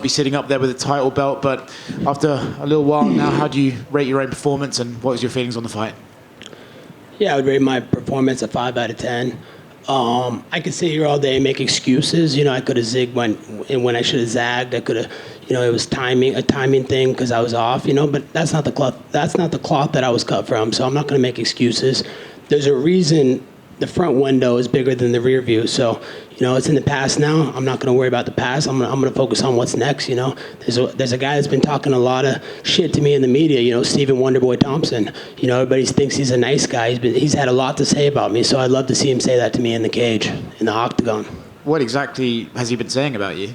be sitting up there with a title belt, but after a little while now, how do you rate your own performance and what was your feelings on the fight? Yeah, I would rate my performance a 5 out of 10. I could sit here all day and make excuses. I could have zigged when I should have zagged. I could have, it was a timing thing because I was off. But that's not the cloth. That's not the cloth that I was cut from. So I'm not going to make excuses. There's a reason the front window is bigger than the rear view. So, it's in the past now. I'm not going to worry about the past. I'm going to focus on what's next. There's a guy that's been talking a lot of shit to me in the media. Stephen Wonderboy Thompson. Everybody thinks he's a nice guy. He's had a lot to say about me. So I'd love to see him say that to me in the cage, in the octagon. What exactly has he been saying about you?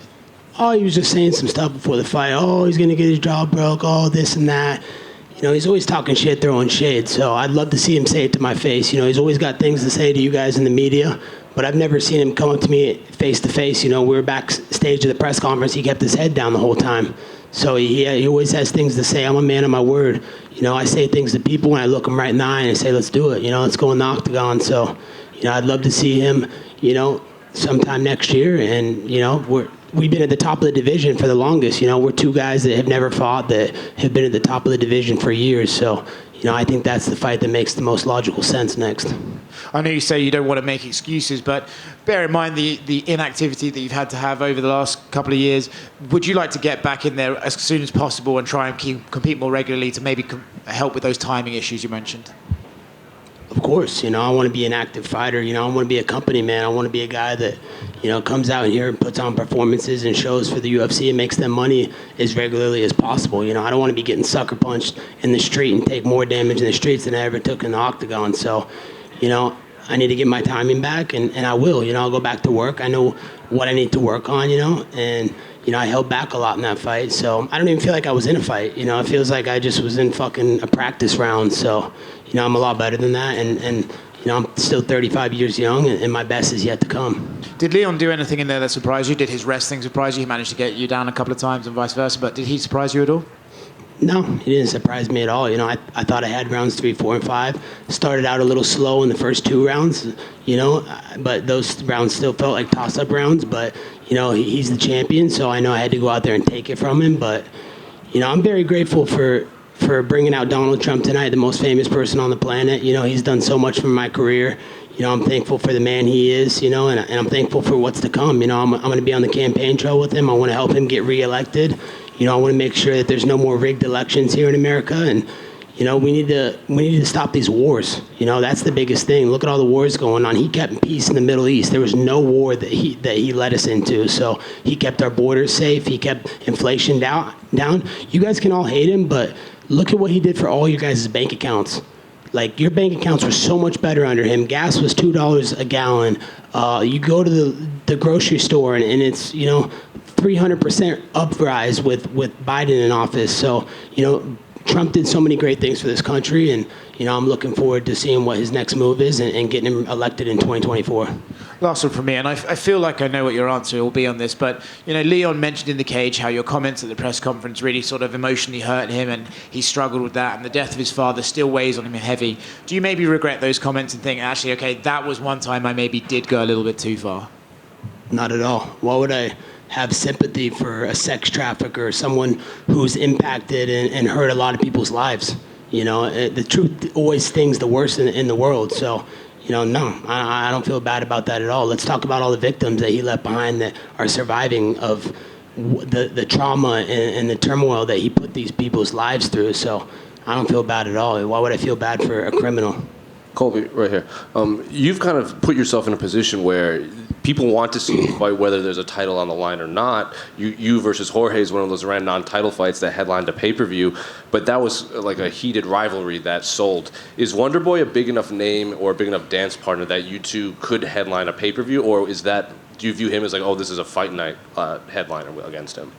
Oh, he was just saying some stuff before the fight. Oh, he's going to get his jaw broke. Oh, this and that. He's always talking shit, throwing shade. So I'd love to see him say it to my face. He's always got things to say to you guys in the media, but I've never seen him come up to me face to face. We were backstage at the press conference. He kept his head down the whole time. So he always has things to say. I'm a man of my word. I say things to people when I look them right in the eye and I say, let's do it. Let's go in the octagon. So, I'd love to see him, sometime next year. And, we've been at the top of the division for the longest. We're two guys that have never fought that have been at the top of the division for years. So, I think that's the fight that makes the most logical sense next. I know you say you don't want to make excuses, but bear in mind the inactivity that you've had to have over the last couple of years. Would you like to get back in there as soon as possible and try and compete more regularly to maybe help with those timing issues you mentioned? Of course, I want to be an active fighter. I want to be a company man. I want to be a guy that, comes out here and puts on performances and shows for the UFC and makes them money as regularly as possible. I don't want to be getting sucker punched in the street and take more damage in the streets than I ever took in the octagon. So, I need to get my timing back, and I will. I'll go back to work. I know what I need to work on, and I held back a lot in that fight. So I don't even feel like I was in a fight. It feels like I just was in fucking a practice round. So, I'm a lot better than that, and I'm still 35 years young, and my best is yet to come. Did Leon do anything in there that surprised you? Did his wrestling surprise you? He managed to get you down a couple of times and vice versa, but did he surprise you at all? No, he didn't surprise me at all. I thought I had rounds 3, 4, and 5. Started out a little slow in the first 2 rounds, but those rounds still felt like toss-up rounds. But, he's the champion, so I know I had to go out there and take it from him. But, I'm very grateful for bringing out Donald Trump tonight, the most famous person on the planet. He's done so much for my career. I'm thankful for the man he is, and I'm thankful for what's to come. I'm going to be on the campaign trail with him. I want to help him get reelected. I want to make sure that there's no more rigged elections here in America, and we need to stop these wars. That's the biggest thing. Look at all the wars going on. He kept peace in the Middle East. There was no war that he led us into. So he kept our borders safe. He kept inflation down. You guys can all hate him, but look at what he did for all your guys' bank accounts. Like, your bank accounts were so much better under him. Gas was $2 a gallon. You go to the grocery store and it's 300% uprise with Biden in office. So Trump did so many great things for this country, and I'm looking forward to seeing what his next move is and getting him elected in 2024. Last one from me, and I feel like I know what your answer will be on this, but Leon mentioned in the cage how your comments at the press conference really sort of emotionally hurt him, and he struggled with that, and the death of his father still weighs on him heavy. Do you maybe regret those comments and think, actually, okay, that was one time I maybe did go a little bit too far? Not at all. Why would I have sympathy for a sex trafficker, someone who's impacted and hurt a lot of people's lives? The truth always stings the worst in the world. So, no, I don't feel bad about that at all. Let's talk about all the victims that he left behind that are surviving of the trauma and the turmoil that he put these people's lives through. So I don't feel bad at all. Why would I feel bad for a criminal? Colby, right here. You've kind of put yourself in a position where people want to see you fight, whether there's a title on the line or not. You versus Jorge is one of those random non-title fights that headlined a pay-per-view, but that was like a heated rivalry that sold. Is Wonderboy a big enough name or a big enough dance partner that you two could headline a pay-per-view, or do you view him as like, oh, this is a fight night headliner against him?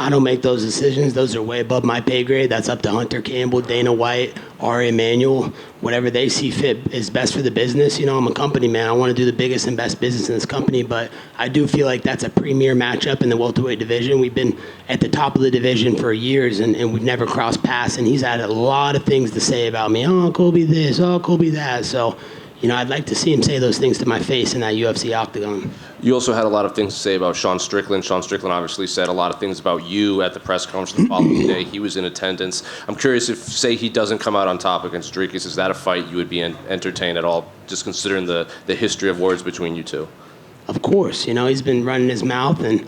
I don't make those decisions. Those are way above my pay grade. That's up to Hunter Campbell, Dana White, Ari Emanuel. Whatever they see fit is best for the business. I'm a company man. I want to do the biggest and best business in this company, but I do feel like that's a premier matchup in the welterweight division. We've been at the top of the division for years, and we've never crossed paths, and he's had a lot of things to say about me. Oh, Colby this, oh, Colby that. So, I'd like to see him say those things to my face in that UFC octagon. You also had a lot of things to say about Sean Strickland. Sean Strickland obviously said a lot of things about you at the press conference the following day. He was in attendance. I'm curious if, say, he doesn't come out on top against Dricus, is that a fight you would be entertained at all, just considering the history of words between you two? Of course, he's been running his mouth, and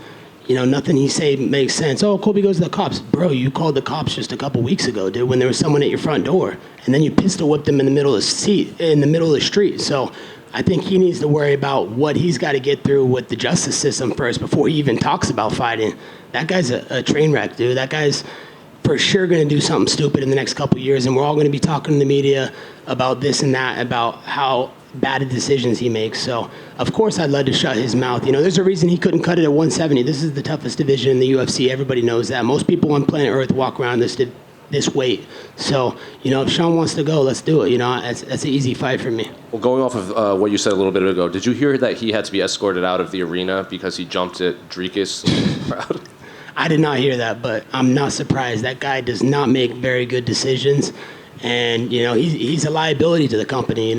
nothing he say makes sense. Oh, Colby goes to the cops. Bro, you called the cops just a couple weeks ago, dude, when there was someone at your front door, and then you pistol whipped him in the middle of the street. So I think he needs to worry about what he's got to get through with the justice system first before he even talks about fighting. That guy's a train wreck, dude. That guy's for sure going to do something stupid in the next couple of years, and we're all going to be talking to the media about this and that, about how bad decisions he makes. So, of course, I'd love to shut his mouth. There's a reason he couldn't cut it at 170. This is the toughest division in the UFC. Everybody knows that. Most people on planet Earth walk around this weight. So, if Sean wants to go, let's do it. That's an easy fight for me. Well, going off of what you said a little bit ago, did you hear that he had to be escorted out of the arena because he jumped at Dricus? I did not hear that, but I'm not surprised. That guy does not make very good decisions, and he's a liability to the company.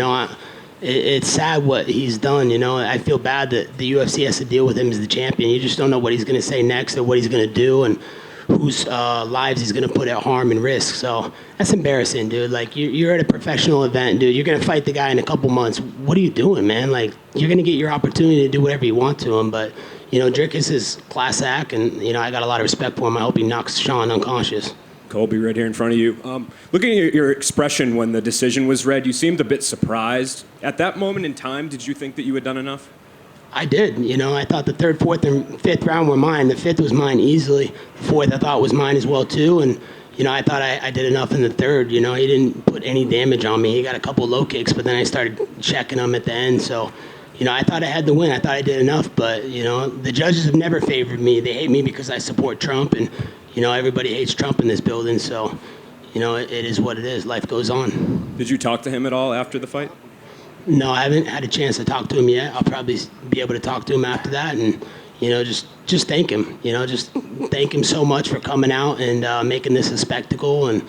It's sad what he's done. I feel bad that the UFC has to deal with him as the champion. You just don't know what he's going to say next or what he's going to do, and whose lives he's going to put at harm and risk. So that's embarrassing, dude. Like, you're at a professional event, dude. You're going to fight the guy in a couple months. What are you doing, man? Like, you're going to get your opportunity to do whatever you want to him, but Dricus is class act, and I got a lot of respect for him. I hope he knocks Sean unconscious. Colby, right here in front of you. Looking at your expression when the decision was read, you seemed a bit surprised. At that moment in time, did you think that you had done enough? I did. I thought the third, fourth, and fifth round were mine. The fifth was mine easily. The fourth I thought was mine as well, too. And, I thought I did enough in the third. He didn't put any damage on me. He got a couple low kicks, but then I started checking him at the end. So, I thought I had the win. I thought I did enough. But, the judges have never favored me. They hate me because I support Trump. And, everybody hates Trump in this building. So, it is what it is. Life goes on. Did you talk to him at all after the fight? No, I haven't had a chance to talk to him yet. I'll probably be able to talk to him after that, and just thank him. Just thank him so much for coming out and making this a spectacle, and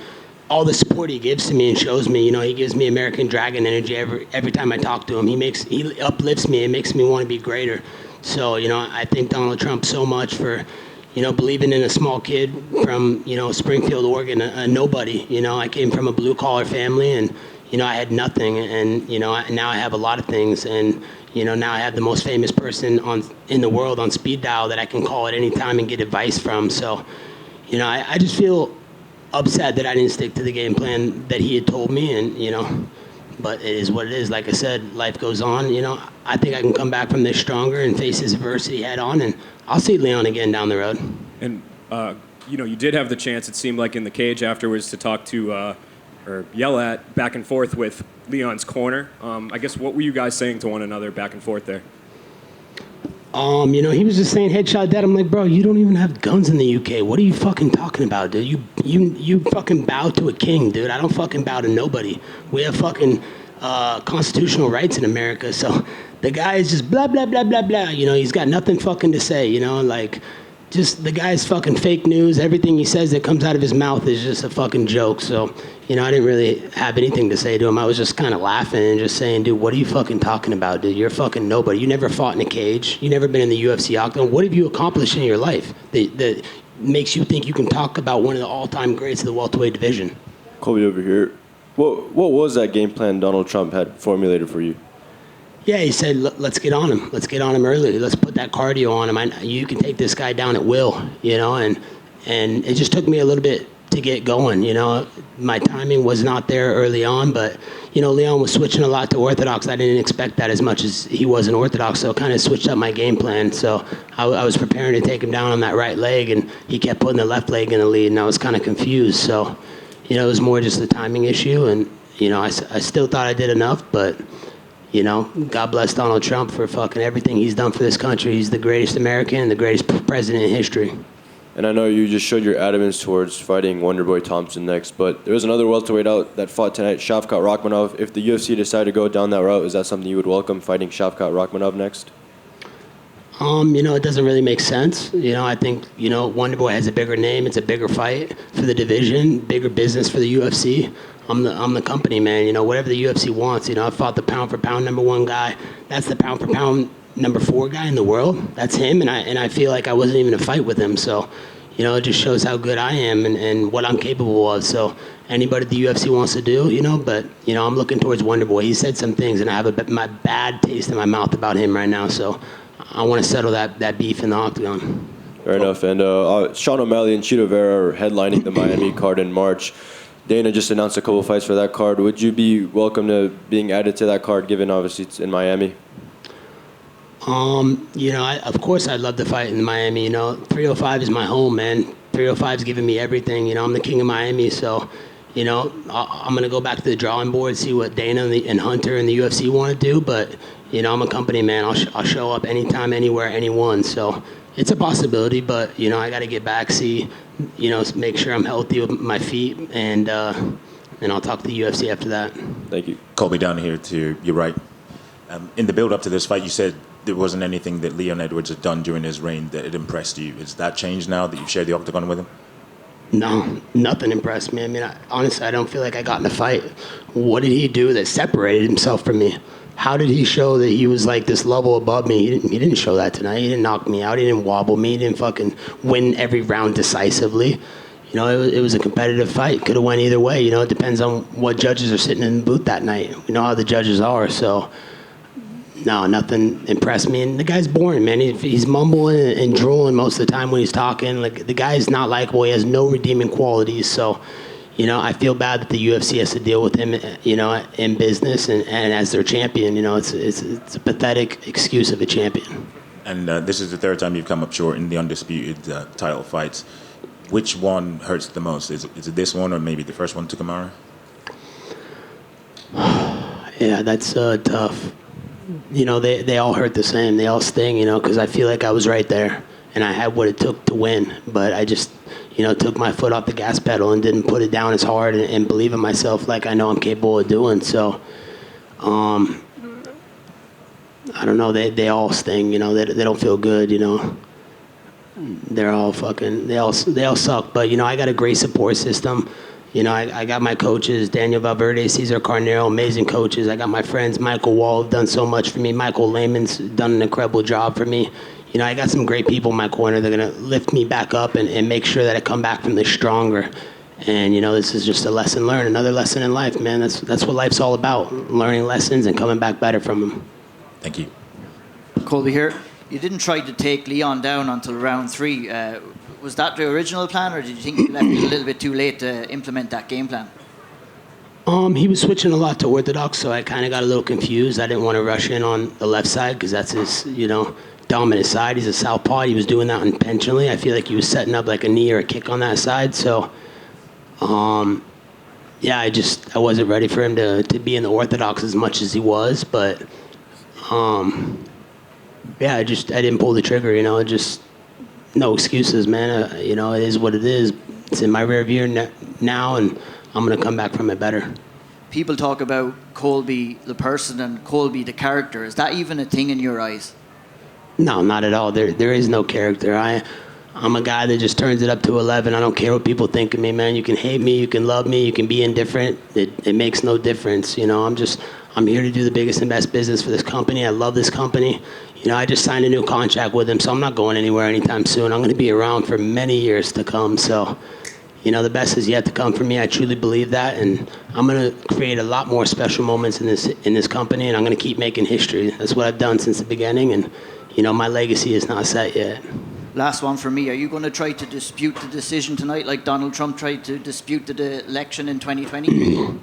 all the support he gives to me and shows me. He gives me American Dragon energy every time I talk to him. He uplifts me and makes me want to be greater. So I thank Donald Trump so much for believing in a small kid from Springfield, Oregon, a nobody. I came from a blue collar family, and I had nothing, and now I have a lot of things, and now I have the most famous person in the world on speed dial that I can call at any time and get advice from. So, I just feel upset that I didn't stick to the game plan that he had told me, and but it is what it is. Like I said, life goes on. I think I can come back from this stronger and face this adversity head on, and I'll see Leon again down the road. And you did have the chance, it seemed like, in the cage afterwards to talk to. Or yell at back and forth with Leon's corner. I guess, what were you guys saying to one another back and forth there? He was just saying headshot dead. I'm like, bro, you don't even have guns in the UK. What are you fucking talking about, dude? You fucking bow to a king, dude. I don't fucking bow to nobody. We have fucking constitutional rights in America. So the guy is just blah, blah, blah, blah, blah. He's got nothing fucking to say, just the guy's fucking fake news. Everything he says that comes out of his mouth is just a fucking joke. So, I didn't really have anything to say to him. I was just kind of laughing and just saying, dude, what are you fucking talking about, dude? You're fucking nobody. You never fought in a cage. You never been in the UFC octagon. What have you accomplished in your life that makes you think you can talk about one of the all-time greats of the welterweight division? Colby over here. What was that game plan Donald Trump had formulated for you? Yeah, he said, let's get on him. Let's get on him early. Let's put that cardio on him. You can take this guy down at will, and it just took me a little bit to get going. My timing was not there early on, but, Leon was switching a lot to orthodox. I didn't expect that as much as he was in orthodox, so it kind of switched up my game plan. So I was preparing to take him down on that right leg, and he kept putting the left leg in the lead, and I was kind of confused. So, it was more just the timing issue, and, I still thought I did enough, but... God bless Donald Trump for fucking everything he's done for this country. He's the greatest American and the greatest president in history. And I know you just showed your adamance towards fighting Wonderboy Thompson next, but there was another welterweight out that fought tonight, Shavkat Rakhmonov. If the UFC decided to go down that route, is that something you would welcome, fighting Shavkat Rakhmonov next? It doesn't really make sense. I think, Wonderboy has a bigger name. It's a bigger fight for the division, bigger business for the UFC. I'm the company, man. You know, whatever the UFC wants. You know, I fought the pound for pound #1 guy. That's the pound for pound #4 guy in the world. That's him, and I feel like I wasn't even in a fight with him. So, you know, it just shows how good I am and what I'm capable of. So anybody the UFC wants to do, you know, but, you know, I'm looking towards Wonderboy. He said some things, and I have my bad taste in my mouth about him right now. So I want to settle that beef in the octagon. Fair enough. And Sean O'Malley and Chito Vera are headlining the Miami card in March. Dana just announced a couple fights for that card. Would you be welcome to being added to that card, given obviously it's in Miami? You know, of course I'd love to fight in Miami. You know, 305 is my home, man. 305 is giving me everything. You know, I'm the king of Miami, so, you know, I'm going to go back to the drawing board, see what Dana and Hunter and the UFC want to do. But, you know, I'm a company man. I'll show up anytime, anywhere, anyone. So it's a possibility, but, you know, I got to get back, see, you know, make sure I'm healthy with my feet, and I'll talk to the UFC after that. Thank you. Colby, down here to your right. In the build-up to this fight, you said there wasn't anything that Leon Edwards had done during his reign that had impressed you. Has that changed now that you've shared the octagon with him? No, nothing impressed me. I mean, honestly, I don't feel like I got in a fight. What did he do that separated himself from me? How did he show that he was like this level above me? He didn't show that tonight. He didn't knock me out. He didn't wobble me. He didn't fucking win every round decisively. You know, it was a competitive fight. Could have went either way. You know, it depends on what judges are sitting in the booth that night. We know how the judges are, so... No, nothing impressed me. And the guy's boring, man. He's mumbling and drooling most of the time when he's talking. Like, the guy's not likable. He has no redeeming qualities. So, you know, I feel bad that the UFC has to deal with him, you know, in business and as their champion. You know, it's a pathetic excuse of a champion. And this is the third time you've come up short in the undisputed title fights. Which one hurts the most? Is it this one or maybe the first one to Kamara? Yeah, that's tough. You know, they all hurt the same. They all sting, you know, because I feel like I was right there and I had what it took to win. But I just, you know, took my foot off the gas pedal and didn't put it down as hard and believe in myself like I know I'm capable of doing. So, I don't know. They all sting, you know. They don't feel good, you know. They're all fucking, they all suck. But, you know, I got a great support system. You know, I got my coaches, Daniel Valverde, Cesar Carnero, amazing coaches. I got my friends, Michael Wall, done so much for me. Michael Lehman's done an incredible job for me. You know, I got some great people in my corner. They're going to lift me back up and make sure that I come back from this stronger. And, you know, this is just a lesson learned, another lesson in life, man. That's what life's all about, learning lessons and coming back better from them. Thank you. Colby here. You didn't try to take Leon down until round 3. Was that the original plan, or did you think you left it a little bit too late to implement that game plan? He was switching a lot to orthodox, so I kind of got a little confused. I didn't want to rush in on the left side because that's his, you know, dominant side. He's a southpaw. He was doing that intentionally. I feel like he was setting up like a knee or a kick on that side. So, yeah, I wasn't ready for him to be in the orthodox as much as he was. But, yeah, I didn't pull the trigger, you know, no excuses, man. You know, it is what it is. It's in my rear view now, and I'm going to come back from it better. People talk about Colby the person and Colby the character. Is that even a thing in your eyes? No, not at all. There is no character. I'm a guy that just turns it up to 11. I don't care what people think of me, man. You can hate me, you can love me, you can be indifferent. It makes no difference. You know, I'm here to do the biggest and best business for this company. I love this company. You know, I just signed a new contract with him, so I'm not going anywhere anytime soon. I'm going to be around for many years to come. So, you know, the best is yet to come for me. I truly believe that, and I'm going to create a lot more special moments in this company, and I'm going to keep making history. That's what I've done since the beginning, and, you know, my legacy is not set yet. Last one for me. Are you going to try to dispute the decision tonight like Donald Trump tried to dispute the election in 2020?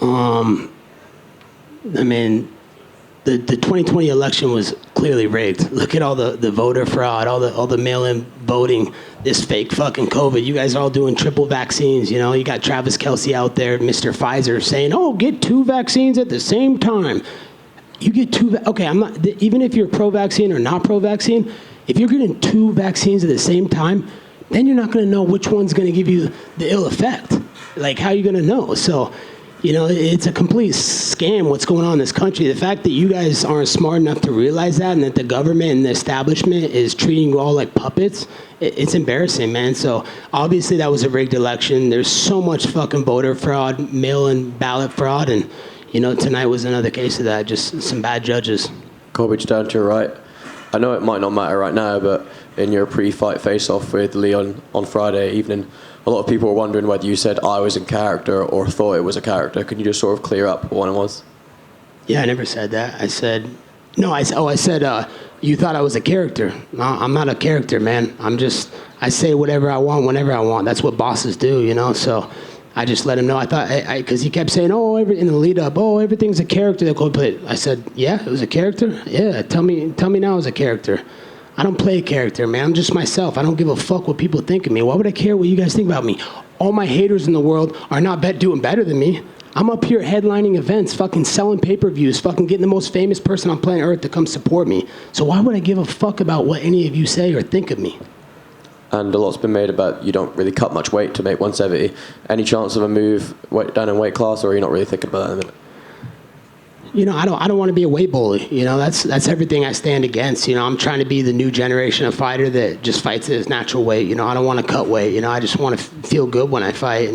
I mean, the 2020 election was clearly rigged. Look at all the voter fraud, all the mail-in voting, this fake fucking COVID. You guys are all doing triple vaccines, you know. You got Travis Kelce out there, Mr. Pfizer, saying, "Oh, get 2 vaccines at the same time." You get 2. Okay, I'm not. Even if you're pro-vaccine or not pro-vaccine, if you're getting 2 vaccines at the same time, then you're not going to know which one's going to give you the ill effect. Like, how are you going to know? So, You know, it's a complete scam what's going on in this country. The fact that you guys aren't smart enough to realize that and that the government and the establishment is treating you all like puppets, it's embarrassing, man. So obviously that was a rigged election. There's so much fucking voter fraud, mail-in ballot fraud, and, you know, tonight was another case of that, just some bad judges. Colby, just down to your right. I know it might not matter right now, but in your pre-fight face-off with Leon on Friday evening, a lot of people were wondering whether you said I was in character or thought it was a character. Can you just sort of clear up what one it was? Yeah, I never said that. I said, no, I said, you thought I was a character. No, I'm not a character, man. I say whatever I want, whenever I want. That's what bosses do, you know? So I just let him know. I thought, because he kept saying, in the lead up, everything's a character that Cole played. I said, yeah, it was a character? Yeah, tell me now it was a character. I don't play a character, man. I'm just myself. I don't give a fuck what people think of me. Why would I care what you guys think about me? All my haters in the world are not doing better than me. I'm up here headlining events, fucking selling pay-per-views, fucking getting the most famous person on planet Earth to come support me. So why would I give a fuck about what any of you say or think of me? And a lot's been made about you don't really cut much weight to make 170. Any chance of a move down in weight class, or are you not really thinking about that in a minute? You know, I don't want to be a weight bully. You know, that's everything I stand against. You know, I'm trying to be the new generation of fighter that just fights at his natural weight. You know, I don't want to cut weight. You know, I just want to feel good when I fight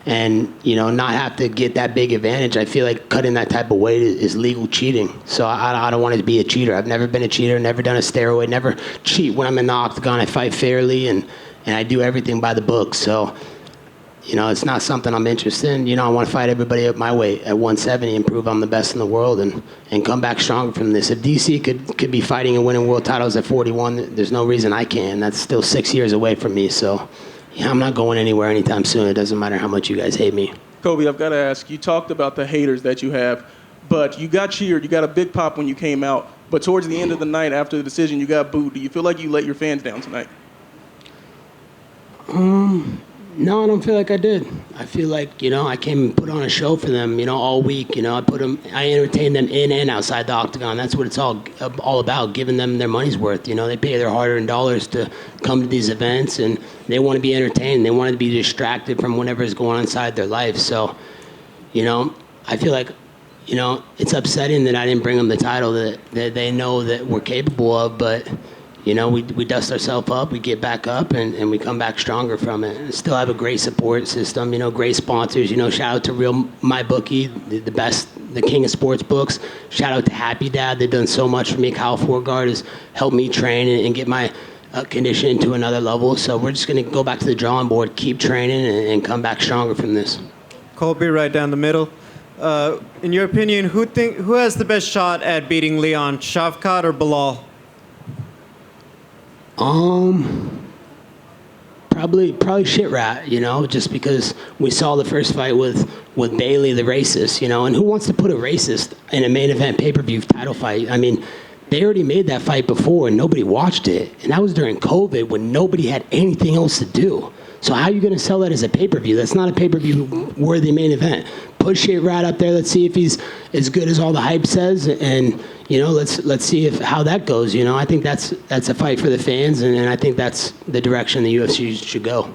and you know, not have to get that big advantage. I feel like cutting that type of weight is legal cheating. So I don't want to be a cheater. I've never been a cheater, never done a steroid, never cheat when I'm in the octagon. I fight fairly and I do everything by the book. So, you know, it's not something I'm interested in. You know, I want to fight everybody at my weight at 170 and prove I'm the best in the world and come back stronger from this. If DC could be fighting and winning world titles at 41, there's no reason I can. That's still 6 years away from me. So, yeah, I'm not going anywhere anytime soon. It doesn't matter how much you guys hate me. Colby, I've got to ask, you talked about the haters that you have, but you got cheered, you got a big pop when you came out, but towards the end of the night after the decision, you got booed. Do you feel like you let your fans down tonight? No, I don't feel like I did. I feel like, you know, I came and put on a show for them, you know, all week. You know, I entertained them in and outside the octagon. That's what it's all about, giving them their money's worth. You know, they pay their hard-earned dollars to come to these events, and they want to be entertained. They want to be distracted from whatever is going on inside their life. So, you know, I feel like, you know, it's upsetting that I didn't bring them the title that they know that we're capable of, but you know, we dust ourselves up, we get back up, and we come back stronger from it. And still have a great support system, you know, great sponsors. You know, shout out to MyBookie, the best, the king of sports books. Shout out to Happy Dad. They've done so much for me. Kyle Forgard has helped me train and get my conditioning to another level. So we're just going to go back to the drawing board, keep training, and come back stronger from this. Colby, right down the middle. In your opinion, who has the best shot at beating Leon, Shavkat or Bilal? Probably shit rat, you know, just because we saw the first fight with Bailey, the racist, you know, and who wants to put a racist in a main event pay-per-view title fight? I mean, they already made that fight before and nobody watched it, and that was during COVID when nobody had anything else to do. So how are you going to sell that as a pay-per-view? That's not a pay-per-view worthy main event. Put shit right up there. Let's see if he's as good as all the hype says, and you know, let's see how that goes. You know, I think that's a fight for the fans, and I think that's the direction the UFC should go.